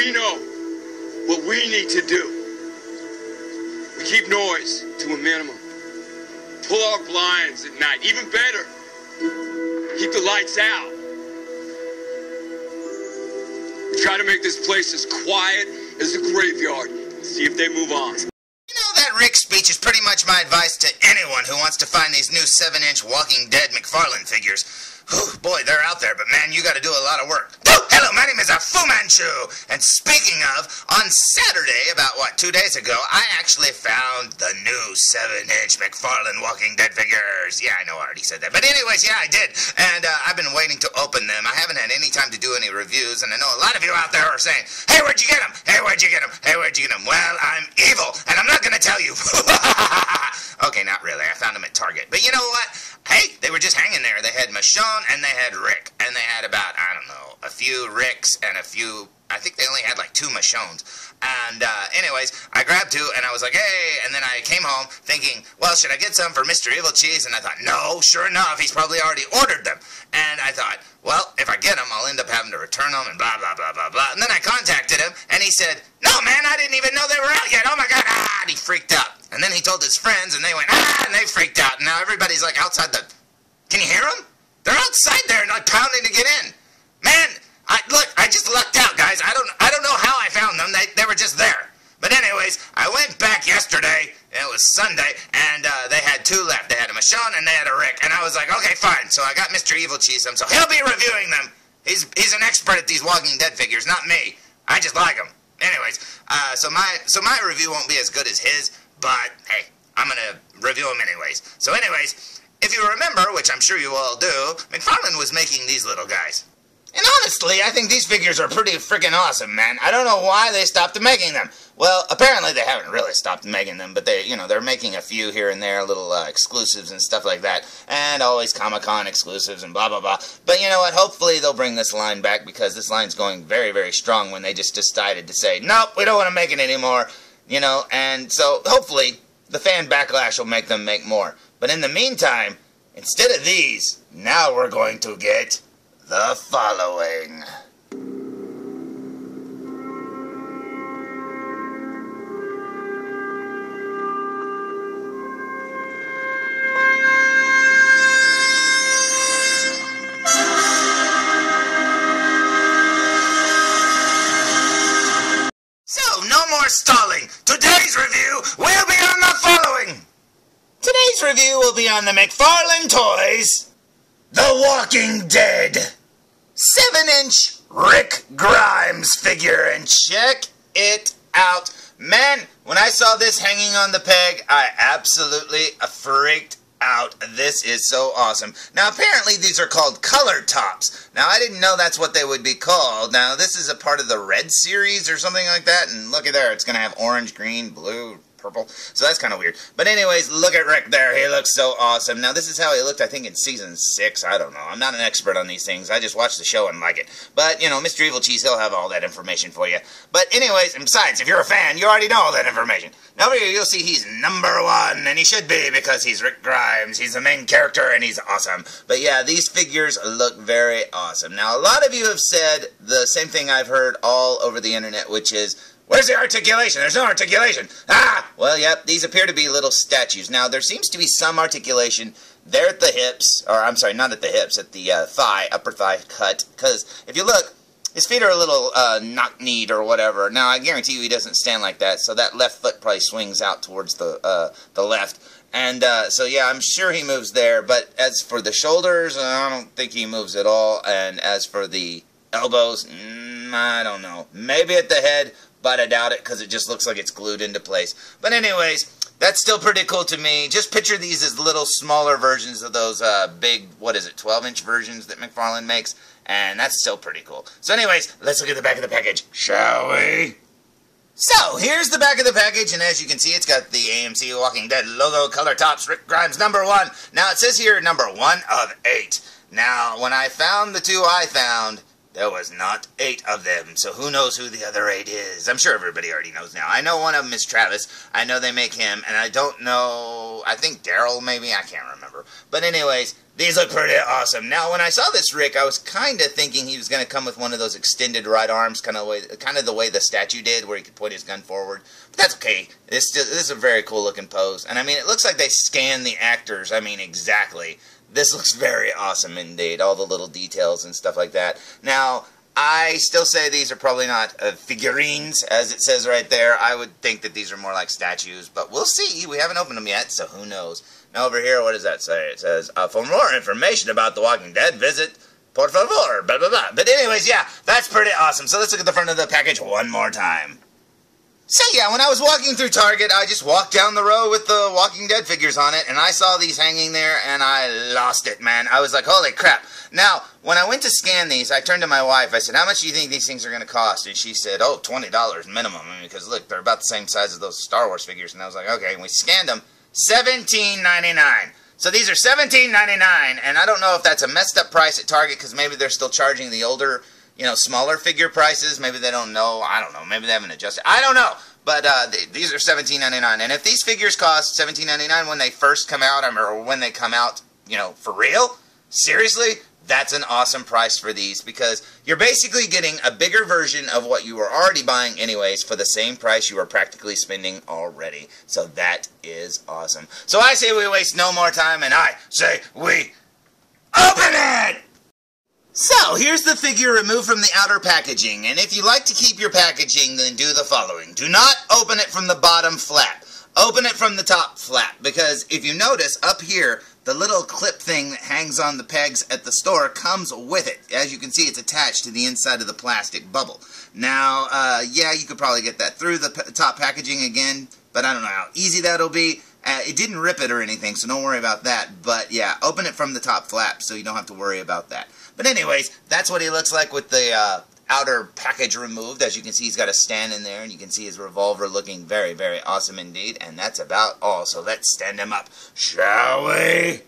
we know what we need to do. We keep noise to a minimum. Pull our blinds at night. Even better, keep the lights out. We try to make this place as quiet as a graveyard. See if they move on. You know, that Rick speech is pretty much my advice to anyone who wants to find these new 7-inch Walking Dead McFarlane figures. Whew, boy, they're out there, but man, you gotta do a lot of work. Oh, hello, my name is Fu Manchu, and speaking of, on Saturday, about, 2 days ago, I actually found the new 7-inch McFarlane Walking Dead figures. Yeah, I know I already said that, but anyways, yeah, I did, and I've been waiting to open them. I haven't had any time to do any reviews, and I know a lot of you out there are saying, hey, where'd you get them? Hey, where'd you get them? Hey, where'd you get them? Well, I'm evil, and I'm not gonna tell you. Okay, not really, I found them at Target, but you know what? Hey, they were just hanging there. They had Michonne and they had Rick. And they had about, I don't know, a few Ricks and a few, I think they only had like 2 Michonnes. And anyways, I grabbed 2 and I was like, hey, and then I came home thinking, well, should I get some for Mr. Evil Cheese? And I thought, no, sure enough, he's probably already ordered them. And I thought, well, if I get them, I'll end up having to return them and blah, blah, blah, blah, blah. And then I contacted him and he said, no, man, I didn't even know they were out yet. Oh my God, and he freaked out. And then he told his friends and they went, and they freaked out. And now everybody's like outside the, can you hear them? They're outside there and like pounding to get in. Man, look, I just lucked out, guys. I don't know how I found them. They were just there. But anyways, I went back yesterday, it was Sunday, and they had 2 left. They had a Michonne and they had a Rick. And I was like, okay, fine. So I got Mr. Evil Cheese them, so he'll be reviewing them. He's an expert at these Walking Dead figures, not me. I just like them. Anyways, so my review won't be as good as his, but hey, I'm gonna review them anyways. So anyways, if you remember, which I'm sure you all do, McFarlane was making these little guys. And honestly, I think these figures are pretty freaking awesome, man. I don't know why they stopped making them. Well, apparently they haven't really stopped making them, but they're making a few here and there, little exclusives and stuff like that, and always Comic-Con exclusives and blah, blah, blah. But you know what? Hopefully they'll bring this line back because this line's going very, very strong when they just decided to say, nope, we don't want to make it anymore, and so hopefully the fan backlash will make them make more. But in the meantime, instead of these, now we're going to get the following. So, no more stalling. Today's review will be on the following. Today's review will be on the McFarlane Toys The Walking Dead 7-inch Rick Grimes figure, and check it out. Man, when I saw this hanging on the peg, I absolutely freaked out. This is so awesome. Now, apparently these are called color tops. Now, I didn't know that's what they would be called. Now, this is a part of the Red series or something like that, and look at there. It's going to have orange, green, blue, purple. So that's kind of weird. But anyways, look at Rick there. He looks so awesome. Now, this is how he looked, I think, in Season 6. I don't know. I'm not an expert on these things. I just watch the show and like it. But, Mr. Evil Cheese, he'll have all that information for you. But anyways, and besides, if you're a fan, you already know all that information. Now, over here, you'll see he's #1, and he should be because he's Rick Grimes. He's the main character, and he's awesome. But yeah, these figures look very awesome. Now, a lot of you have said the same thing I've heard all over the internet, which is, where's the articulation? There's no articulation. Ah! Well, yep, these appear to be little statues. Now, there seems to be some articulation there at the hips, or I'm sorry, not at the hips, at the thigh, upper thigh cut. Because if you look, his feet are a little knock-kneed or whatever. Now, I guarantee you he doesn't stand like that, so that left foot probably swings out towards the left. And so, yeah, I'm sure he moves there. But as for the shoulders, I don't think he moves at all. And as for the elbows, I don't know. Maybe at the head, but I doubt it because it just looks like it's glued into place. But anyways, that's still pretty cool to me. Just picture these as little smaller versions of those big, 12-inch versions that McFarlane makes. And that's still pretty cool. So anyways, let's look at the back of the package, shall we? So, here's the back of the package, and as you can see, it's got the AMC Walking Dead logo, color tops, Rick Grimes #1. Now, it says here #1 of 8. Now, when I found the 2 I found, There was not 8 of them, so who knows who the other 8 is? I'm sure everybody already knows now. I know one of them is Travis. I know they make him, and I don't know... I think Daryl, maybe? I can't remember. But anyways, these look pretty awesome. Now, when I saw this Rick, I was kind of thinking he was going to come with one of those extended right arms, kind of the way the statue did, where he could point his gun forward. But that's okay. This is a very cool-looking pose. And, I mean, it looks like they scanned the actors. I mean, exactly. This looks very awesome indeed, all the little details and stuff like that. Now, I still say these are probably not figurines, as it says right there. I would think that these are more like statues, but we'll see. We haven't opened them yet, so who knows. Now over here, what does that say? It says, for more information about The Walking Dead, visit por favor, blah, blah, blah. But anyways, yeah, that's pretty awesome. So let's look at the front of the package one more time. So yeah, when I was walking through Target, I just walked down the row with the Walking Dead figures on it, and I saw these hanging there, and I lost it, man. I was like, holy crap. Now, when I went to scan these, I turned to my wife. I said, how much do you think these things are going to cost? And she said, oh, $20 minimum. I mean, because look, they're about the same size as those Star Wars figures. And I was like, okay, and we scanned them. $17.99. So these are $17.99, and I don't know if that's a messed up price at Target, because maybe they're still charging the older, smaller figure prices. Maybe they don't know. I don't know. Maybe they haven't adjusted. I don't know. But these are $17.99. And if these figures cost $17.99 when they first come out, or when they come out, for real, seriously, that's an awesome price for these, because you're basically getting a bigger version of what you were already buying anyways for the same price you were practically spending already. So that is awesome. So I say we waste no more time, and I say we open it! So, here's the figure removed from the outer packaging, and if you like to keep your packaging, then do the following. Do not open it from the bottom flap. Open it from the top flap, because if you notice, up here, the little clip thing that hangs on the pegs at the store comes with it. As you can see, it's attached to the inside of the plastic bubble. Now, yeah, you could probably get that through the top packaging again, but I don't know how easy that'll be. It didn't rip it or anything, so don't worry about that. But yeah, open it from the top flap so you don't have to worry about that. But anyways, that's what he looks like with the outer package removed. As you can see, he's got a stand in there, and you can see his revolver looking very, very awesome indeed. And that's about all, so let's stand him up, shall we?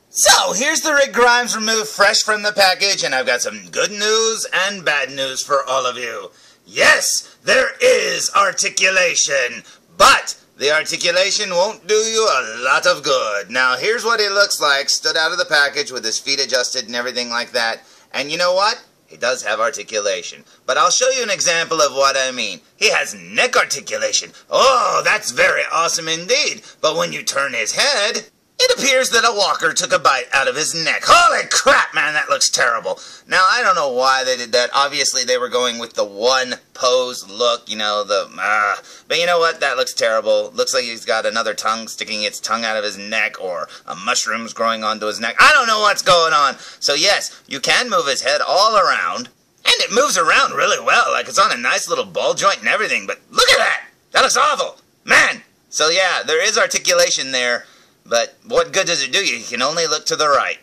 So, here's the Rick Grimes removed fresh from the package, and I've got some good news and bad news for all of you. Yes, there is articulation, but the articulation won't do you a lot of good. Now, here's what he looks like, stood out of the package with his feet adjusted and everything like that. And you know what? He does have articulation. But I'll show you an example of what I mean. He has neck articulation. Oh, that's very awesome indeed. But when you turn his head, it appears that a walker took a bite out of his neck. Holy crap, man, that looks terrible. Now, I don't know why they did that. Obviously, they were going with the one pose look, but you know what? That looks terrible. Looks like he's got another tongue sticking its tongue out of his neck, or a mushroom's growing onto his neck. I don't know what's going on. So yes, you can move his head all around, and it moves around really well, like it's on a nice little ball joint and everything, but look at that! That looks awful! Man! So yeah, there is articulation there, but what good does it do you? You can only look to the right.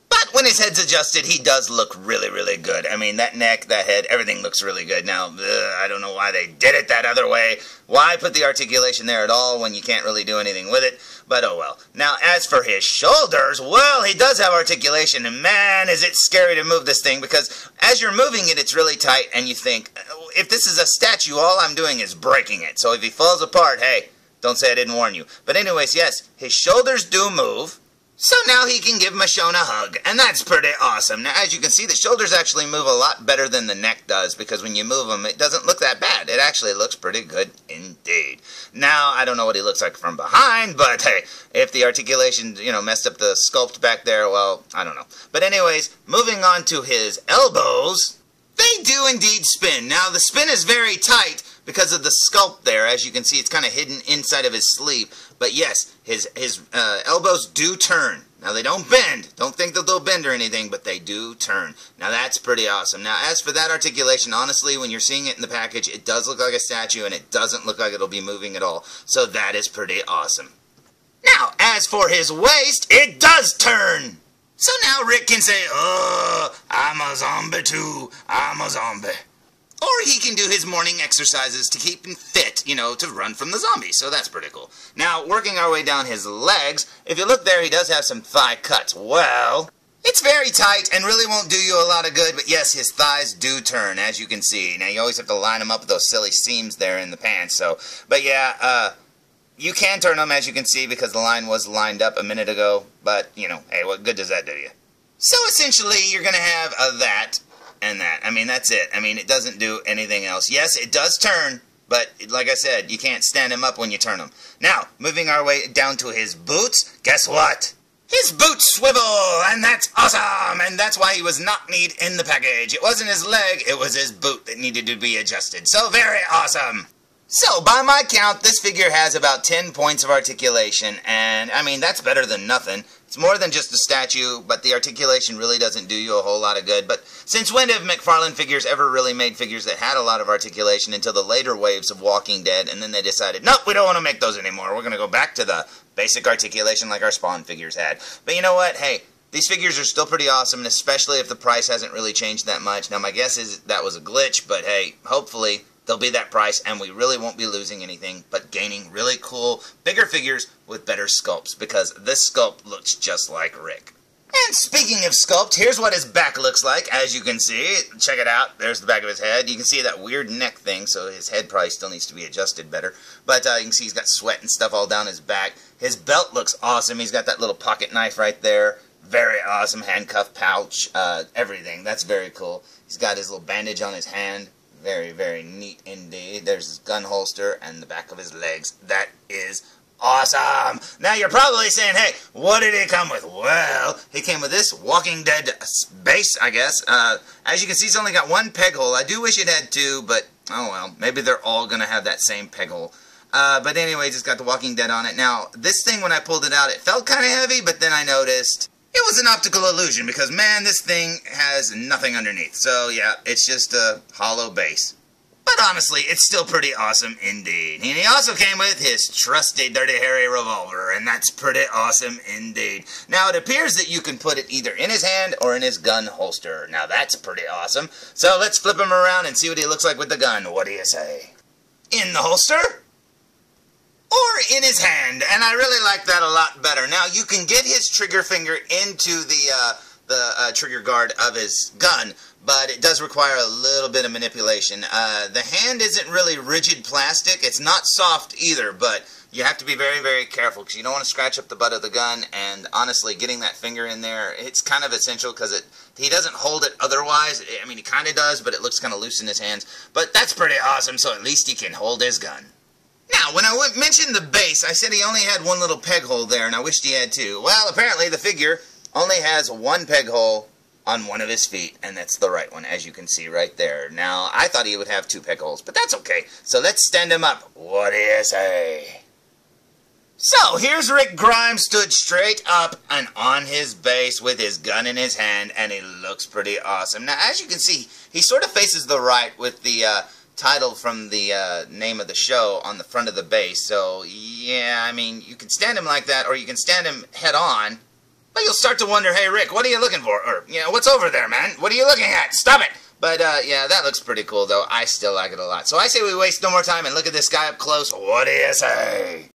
But when his head's adjusted, he does look really, really good. I mean, that neck, that head, everything looks really good. Now, I don't know why they did it that other way. Why put the articulation there at all when you can't really do anything with it? But oh well. Now, as for his shoulders, well, he does have articulation. And man, is it scary to move this thing, because as you're moving it, it's really tight. And you think, if this is a statue, all I'm doing is breaking it. So if he falls apart, hey, don't say I didn't warn you. But anyways, yes, his shoulders do move. So now he can give Michonne a hug, and that's pretty awesome. Now, as you can see, the shoulders actually move a lot better than the neck does, because when you move them, it doesn't look that bad. It actually looks pretty good indeed. Now, I don't know what he looks like from behind, but hey, if the articulation, messed up the sculpt back there, well, I don't know. But anyways, moving on to his elbows, they do indeed spin. Now, the spin is very tight because of the sculpt there. As you can see, it's kind of hidden inside of his sleeve. But yes, his elbows do turn. Now, they don't bend. Don't think that they'll bend or anything, but they do turn. Now, that's pretty awesome. Now, as for that articulation, honestly, when you're seeing it in the package, it does look like a statue, and it doesn't look like it'll be moving at all. So that is pretty awesome. Now, as for his waist, it does turn. So now Rick can say, oh, I'm a zombie too. I'm a zombie. Or he can do his morning exercises to keep him fit, to run from the zombies. So that's pretty cool. Now, working our way down his legs, if you look there, he does have some thigh cuts. Well, It's very tight and really won't do you a lot of good, but yes, his thighs do turn, as you can see. Now, you always have to line them up with those silly seams there in the pants, so, but yeah, you can turn them, as you can see, because the line was lined up a minute ago, but, you know, hey, what good does that do you? So, essentially, you're going to have that and that. I mean, that's it. I mean, it doesn't do anything else. Yes, it does turn, but, like I said, you can't stand him up when you turn him. Now, moving our way down to his boots, guess what? His boots swivel, and that's awesome, and that's why he was knock-kneed in the package. It wasn't his leg, it was his boot that needed to be adjusted. So very awesome. So, by my count, this figure has about 10 points of articulation, and, I mean, that's better than nothing. It's more than just a statue, but the articulation really doesn't do you a whole lot of good. But since when have McFarlane figures ever really made figures that had a lot of articulation until the later waves of Walking Dead, and then they decided, nope, we don't want to make those anymore. We're going to go back to the basic articulation like our Spawn figures had. But you know what? Hey, these figures are still pretty awesome, and especially if the price hasn't really changed that much. Now, my guess is that was a glitch, but hey, hopefully they'll be that price, and we really won't be losing anything, but gaining really cool, bigger figures with better sculpts, because this sculpt looks just like Rick. And speaking of sculpt, here's what his back looks like, as you can see. Check it out. There's the back of his head. You can see that weird neck thing, so his head probably still needs to be adjusted better. But you can see he's got sweat and stuff all down his back. His belt looks awesome. He's got that little pocket knife right there. Very awesome. Handcuff pouch, everything. That's very cool. He's got his little bandage on his hand. Very, very neat indeed. There's his gun holster and the back of his legs. That is awesome! Now you're probably saying, hey, what did he come with? Well, he came with this Walking Dead base, I guess. As you can see, he's only got one peg hole. I do wish it had two, but oh well. Maybe they're all going to have that same peg hole. But anyways, it's got the Walking Dead on it. Now, this thing, when I pulled it out, it felt kind of heavy, but then I noticed it was an optical illusion because, man, this thing has nothing underneath. So, yeah, it's just a hollow base. But honestly, it's still pretty awesome indeed. And he also came with his trusty Dirty Harry revolver, and that's pretty awesome indeed. Now, it appears that you can put it either in his hand or in his gun holster. Now, that's pretty awesome. So, let's flip him around and see what he looks like with the gun. What do you say? In the holster? Or in his hand, and I really like that a lot better. Now, you can get his trigger finger into the trigger guard of his gun, but it does require a little bit of manipulation. The hand isn't really rigid plastic. It's not soft either, but you have to be very, very careful because you don't want to scratch up the butt of the gun, and honestly, getting that finger in there, it's kind of essential because he doesn't hold it otherwise. I mean, he kind of does, but it looks kind of loose in his hands. But that's pretty awesome, so at least he can hold his gun. Now, when I mentioned the base, I said he only had one little peg hole there, and I wished he had two. Well, apparently the figure only has one peg hole on one of his feet, and that's the right one, as you can see right there. Now, I thought he would have two peg holes, but that's okay. So let's stand him up. What do you say? So, here's Rick Grimes stood straight up and on his base with his gun in his hand, and he looks pretty awesome. Now, as you can see, he sort of faces the right with the title from the name of the show on the front of the base. So, yeah, I mean, you can stand him like that, or you can stand him head on, but you'll start to wonder, hey, Rick, what are you looking for? Or, you know, what's over there, man? What are you looking at? Stop it! But, yeah, that looks pretty cool, though. I still like it a lot. So I say we waste no more time and look at this guy up close. What do you say?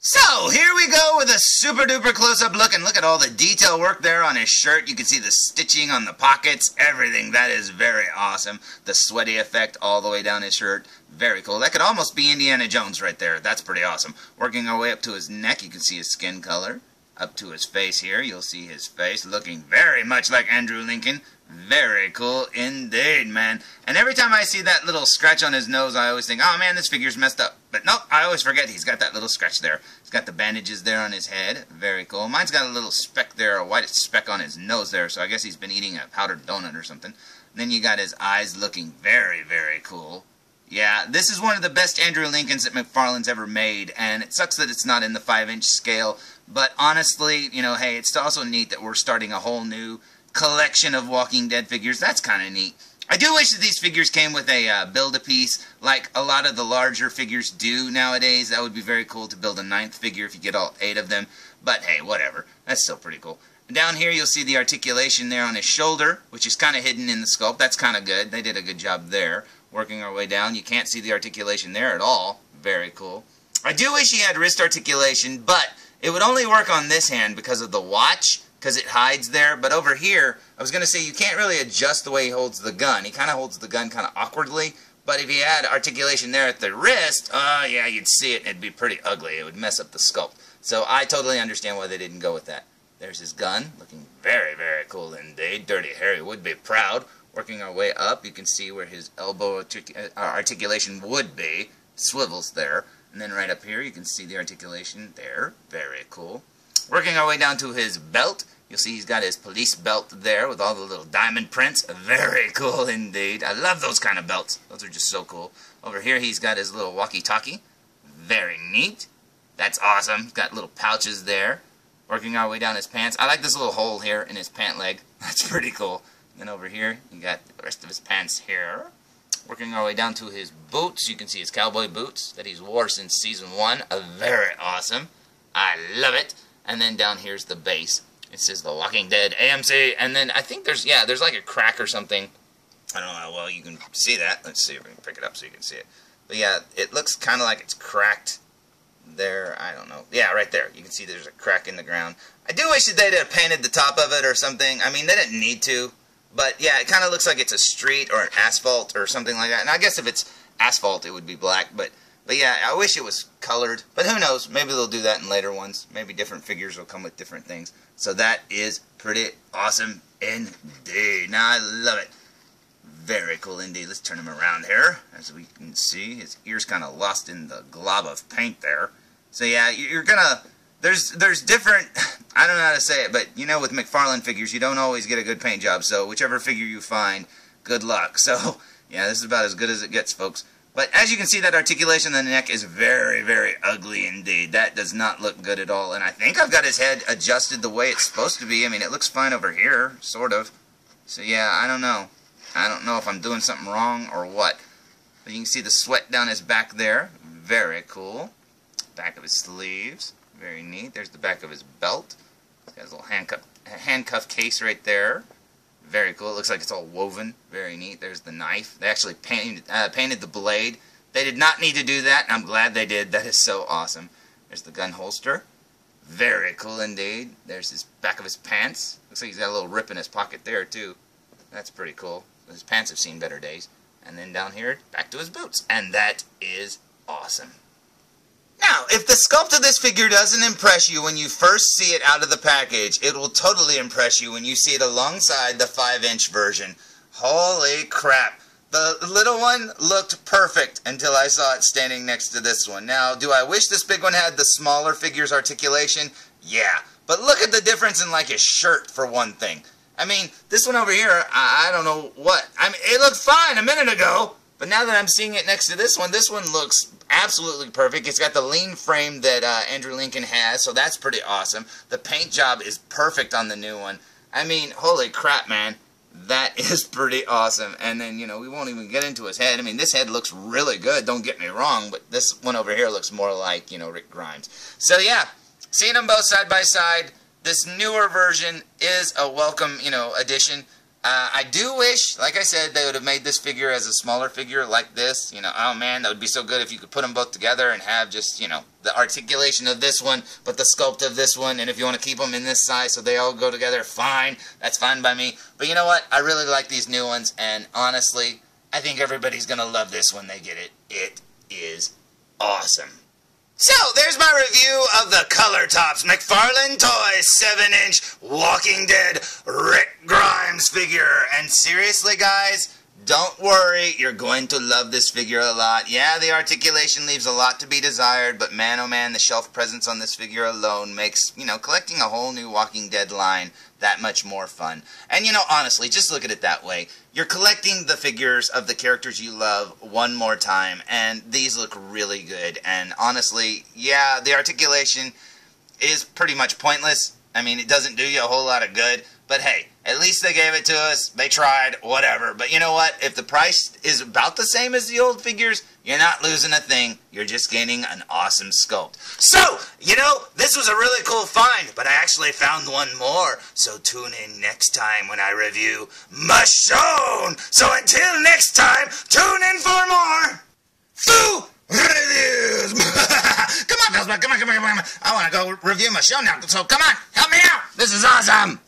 So, here we go with a super duper close-up look, and look at all the detail work there on his shirt. You can see the stitching on the pockets, everything. That is very awesome. The sweaty effect all the way down his shirt. Very cool. That could almost be Indiana Jones right there. That's pretty awesome. Working our way up to his neck, you can see his skin color. Up to his face here, you'll see his face looking very much like Andrew Lincoln. Very cool indeed, man. And every time I see that little scratch on his nose, I always think, oh man, this figure's messed up. But nope, I always forget he's got that little scratch there. He's got the bandages there on his head. Very cool. Mine's got a little speck there, a white speck on his nose there, so I guess he's been eating a powdered donut or something. And then you got his eyes looking very, very cool. Yeah, this is one of the best Andrew Lincolns that McFarlane's ever made, and it sucks that it's not in the 5-inch scale. But honestly, you know, hey, it's also neat that we're starting a whole new collection of Walking Dead figures. That's kind of neat. I do wish that these figures came with a build-a-piece like a lot of the larger figures do nowadays. That would be very cool to build a 9th figure if you get all 8 of them. But hey, whatever. That's still pretty cool. Down here you'll see the articulation there on his shoulder, which is kind of hidden in the sculpt. That's kind of good. They did a good job there. Working our way down, you can't see the articulation there at all. Very cool. I do wish he had wrist articulation, but it would only work on this hand because of the watch. because it hides there. But over here, I was going to say you can't really adjust the way he holds the gun. He kind of holds the gun kind of awkwardly. But if he had articulation there at the wrist, yeah, you'd see it and it'd be pretty ugly. It would mess up the sculpt. So I totally understand why they didn't go with that. There's his gun, looking very, very cool indeed. Dirty Harry would be proud. Working our way up, you can see where his elbow articulation would be. Swivels there. And then right up here, you can see the articulation there. Very cool. Working our way down to his belt, you'll see he's got his police belt there with all the little diamond prints. Very cool indeed. I love those kind of belts. Those are just so cool. Over here, he's got his little walkie-talkie. Very neat. That's awesome. He's got little pouches there. Working our way down his pants. I like this little hole here in his pant leg. That's pretty cool. Then over here, you got the rest of his pants here. Working our way down to his boots. You can see his cowboy boots that he's wore since Season 1. Very awesome. I love it. And then down here's the base. It says The Walking Dead AMC. And then I think there's like a crack or something. I don't know how well you can see that. Let's see if we can pick it up so you can see it. But yeah, it looks kind of like it's cracked there. I don't know. Yeah, right there. You can see there's a crack in the ground. I do wish that they'd have painted the top of it or something. I mean, they didn't need to. But yeah, it kind of looks like it's a street or an asphalt or something like that. And I guess if it's asphalt, it would be black. But yeah, I wish it was colored. But who knows? Maybe they'll do that in later ones. Maybe different figures will come with different things. So that is pretty awesome indeed. Now, I love it. Very cool indeed. Let's turn him around here. As we can see, his ear's kind of lost in the glob of paint there. So yeah, you're gonna... There's different... I don't know how to say it, but you know with McFarlane figures, you don't always get a good paint job. So whichever figure you find, good luck. So yeah, this is about as good as it gets, folks. But as you can see, that articulation on the neck is very, very ugly indeed. That does not look good at all. And I think I've got his head adjusted the way it's supposed to be. I mean, it looks fine over here, sort of. So yeah, I don't know. I don't know if I'm doing something wrong or what. But you can see the sweat down his back there. Very cool. Back of his sleeves. Very neat. There's the back of his belt. He's got his little handcuff case right there. Very cool. It looks like it's all woven. Very neat. There's the knife. They actually painted the blade. They did not need to do that, and I'm glad they did. That is so awesome. There's the gun holster. Very cool indeed. There's his back of his pants. Looks like he's got a little rip in his pocket there, too. That's pretty cool. His pants have seen better days. And then down here, back to his boots. And that is awesome. Now, if the sculpt of this figure doesn't impress you when you first see it out of the package, it will totally impress you when you see it alongside the 5-inch version. Holy crap. The little one looked perfect until I saw it standing next to this one. Now, do I wish this big one had the smaller figure's articulation? Yeah. But look at the difference in, like, his shirt, for one thing. I mean, this one over here, I don't know what. I mean, it looked fine a minute ago, but now that I'm seeing it next to this one looks absolutely perfect. It's got the lean frame that Andrew Lincoln has, so that's pretty awesome. The paint job is perfect on the new one. I mean, holy crap, man. That is pretty awesome. And then, you know, we won't even get into his head. I mean, this head looks really good, don't get me wrong, but this one over here looks more like, you know, Rick Grimes. So, yeah, seeing them both side by side, this newer version is a welcome, you know, addition. I do wish, like I said, they would have made this figure as a smaller figure like this. You know, oh man, that would be so good if you could put them both together and have just, you know, the articulation of this one, but the sculpt of this one. And if you want to keep them in this size so they all go together, fine. That's fine by me. But you know what? I really like these new ones. And honestly, I think everybody's going to love this when they get it. It is awesome. So, there's my review of the Color Tops McFarlane Toys 7-inch Walking Dead Rick Grimes figure. And seriously, guys, don't worry, you're going to love this figure a lot. Yeah, the articulation leaves a lot to be desired, but man, oh man, the shelf presence on this figure alone makes, you know, collecting a whole new Walking Dead line that much more fun. And, you know, honestly, just look at it that way. You're collecting the figures of the characters you love one more time, and these look really good. And honestly, yeah, the articulation is pretty much pointless. I mean, it doesn't do you a whole lot of good. But hey, at least they gave it to us. They tried, whatever. But you know what? If the price is about the same as the old figures, you're not losing a thing. You're just gaining an awesome sculpt. So, you know, this was a really cool find, but I actually found one more. So tune in next time when I review Michonne. So until next time, tune in for more Foo Reviews. Come on. Ghostbusters. Come on. I want to go review my show now. So come on, help me out. This is awesome.